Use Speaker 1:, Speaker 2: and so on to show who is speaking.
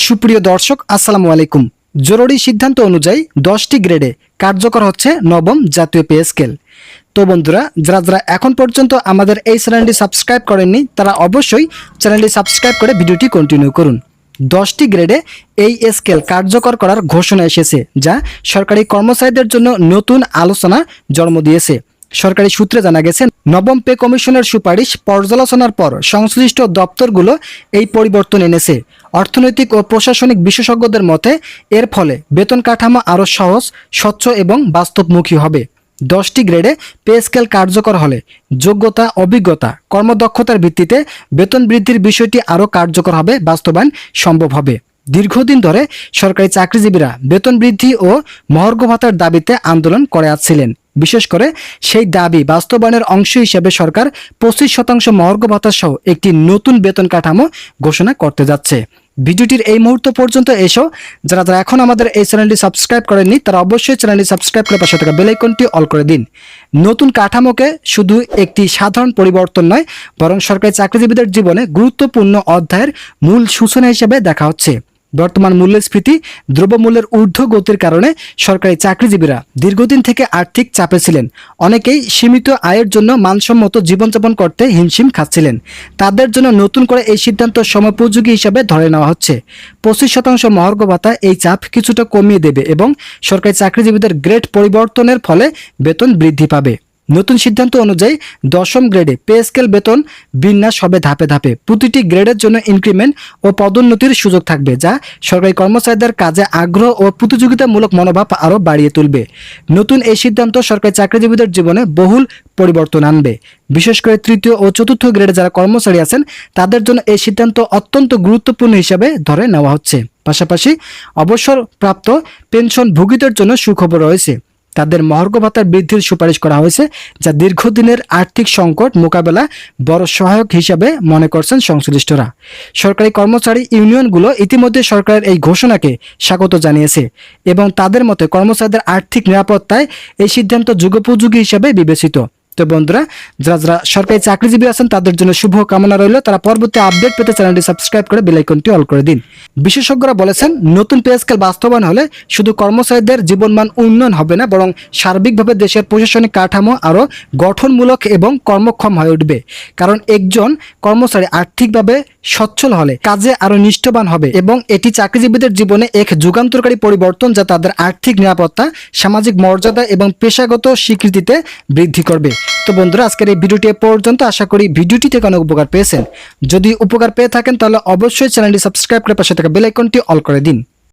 Speaker 1: সুপ্রিয় দর্শক আসসালামু আলাইকুম। জরুরি সিদ্ধান্ত অনুযায়ী 10টি গ্রেডে কার্যকর হচ্ছে নবম জাতীয় পে স্কেল। তো বন্ধুরা, যারা এখন পর্যন্ত আমাদের এই চ্যানেলটি সাবস্ক্রাইব করেননি তারা অবশ্যই চ্যানেলটি সাবস্ক্রাইব করে ভিডিওটি কন্টিনিউ করুন। 10টি গ্রেডে এই স্কেল কার্যকর করার ঘোষণা এসেছে, যা সরকারি কর্মচারীদের জন্য নতুন আলোচনা জন্ম দিয়েছে। সরকারি সূত্রে জানা গেছে, নবম পে কমিশনের সুপারিশ পর্যালোচনার পর সংশ্লিষ্ট দপ্তরগুলো এই পরিবর্তন এনেছে। অর্থনৈতিক ও প্রশাসনিক বিশেষজ্ঞদের মতে এর ফলে বেতন কাঠামো আরও সহজ, স্বচ্ছ এবং বাস্তবমুখী হবে। 10টি গ্রেডে পে স্কেল কার্যকর হলে যোগ্যতা, অভিজ্ঞতা, কর্মদক্ষতার ভিত্তিতে বেতন বৃদ্ধির বিষয়টি আরও কার্যকর হবে, বাস্তবায়ন সম্ভব হবে। দীর্ঘদিন ধরে সরকারি চাকরিজীবীরা বেতন বৃদ্ধি ও মহার্ঘ ভাতার দাবিতে আন্দোলন করে আসছিলেন। বিশেষ করে সেই দাবি বাস্তবায়নের অংশ হিসেবে সরকার 25% মহার্ঘ ভাতা সহ একটি নতুন বেতন কাঠামো ঘোষণা করতে যাচ্ছে। ভিডিওটির এই মুহূর্ত পর্যন্ত এসো যারা এখন আমাদের এই চ্যানেলটি সাবস্ক্রাইব করেননি তারা অবশ্যই চ্যানেলটি সাবস্ক্রাইব করে পাশে থাকা বেল আইকনটি অল করে দিন। নতুন কাঠামোকে শুধু একটি সাধারণ পরিবর্তন নয়, বরং সরকারি চাকরিজীবীদের জীবনে গুরুত্বপূর্ণ অধ্যায়ের মূল সূচনা হিসেবে দেখা হচ্ছে। বর্তমান মূল্যস্ফীতি, দ্রব্যমূল্যের ঊর্ধ্বগতির কারণে সরকারি চাকরিজীবীরা দীর্ঘদিন থেকে আর্থিক চাপে ছিলেন। অনেকেই সীমিত আয়ের জন্য মানসম্মত জীবনযাপন করতে হিমশিম খাচ্ছিলেন। তাদের জন্য নতুন করে এই সিদ্ধান্ত সময়োপযোগী হিসাবে ধরে নেওয়া হচ্ছে। 25% মহার্ঘ ভাতা এই চাপ কিছুটা কমিয়ে দেবে এবং সরকারি চাকরিজীবীদের গ্রেড পরিবর্তনের ফলে বেতন বৃদ্ধি পাবে। নতুন সিদ্ধান্ত অনুযায়ী 10ম গ্রেডে পে স্কেল বেতন বিন্যাস হবে ধাপে ধাপে। প্রতিটি গ্রেডের জন্য ইনক্রিমেন্ট ও পদোন্নতির সুযোগ থাকবে, যা সরকারি কর্মচারীদের কাজে আগ্রহ ও প্রতিযোগিতামূলক মনোভাব আরও বাড়িয়ে তুলবে। নতুন এই সিদ্ধান্ত সরকারি চাকরিজীবীদের জীবনে বহুল পরিবর্তন আনবে। বিশেষ করে তৃতীয় ও চতুর্থ গ্রেডে যারা কর্মচারী আছেন তাদের জন্য এই সিদ্ধান্ত অত্যন্ত গুরুত্বপূর্ণ হিসাবে ধরে নেওয়া হচ্ছে। পাশাপাশি অবসরপ্রাপ্ত পেনশনভোগীদের জন্য সুখবর রয়েছে। তাদের মহার্ঘ ভাতার বৃদ্ধির সুপারিশ করা হয়েছে, যা দীর্ঘদিনের আর্থিক সংকট মোকাবেলা বড় সহায়ক হিসাবে মনে করছেন সংশ্লিষ্টরা। সরকারি কর্মচারী ইউনিয়নগুলো ইতিমধ্যে সরকারের এই ঘোষণাকে স্বাগত জানিয়েছে এবং তাদের মতে কর্মচারীদের আর্থিক নিরাপত্তায় এই সিদ্ধান্ত যুগোপযোগী হিসাবে বিবেচিত। তো বন্ধুরা, যারা সরকারি চাকরিজীবী আছেন তাদের জন্য শুভ কামনা রইল। তারা পরবর্তী আপডেট পেতে চ্যানেলটি সাবস্ক্রাইব করে বেল আইকনটি অল করে দিন। বিশেষজ্ঞরা বলেছেন, নতুন পে স্কেল বাস্তবায়ন হলে শুধু কর্মচারীদের জীবনমান উন্নয়ন হবে না, বরং সার্বিকভাবে দেশের প্রশাসনিক কাঠামো আরও গঠনমূলক এবং কর্মক্ষম হয়ে উঠবে। কারণ একজন কর্মচারী আর্থিকভাবে সচ্ছল হলে কাজে আরও নিষ্ঠবান হবে এবং এটি চাকরিজীবীদের জীবনে এক যুগান্তকারী পরিবর্তন, যা তাদের আর্থিক নিরাপত্তা, সামাজিক মর্যাদা এবং পেশাগত স্বীকৃতিতে বৃদ্ধি করবে। তো বন্ধুরা, আজকের এই ভিডিওটি পর্যন্ত। আশা করি ভিডিওটি থেকে অনেক উপকার পেয়েছেন। যদি উপকার পেয়ে থাকেন তাহলে অবশ্যই চ্যানেলটি সাবস্ক্রাইব করে পাশে থাকা বেল আইকনটি অল করে দিন।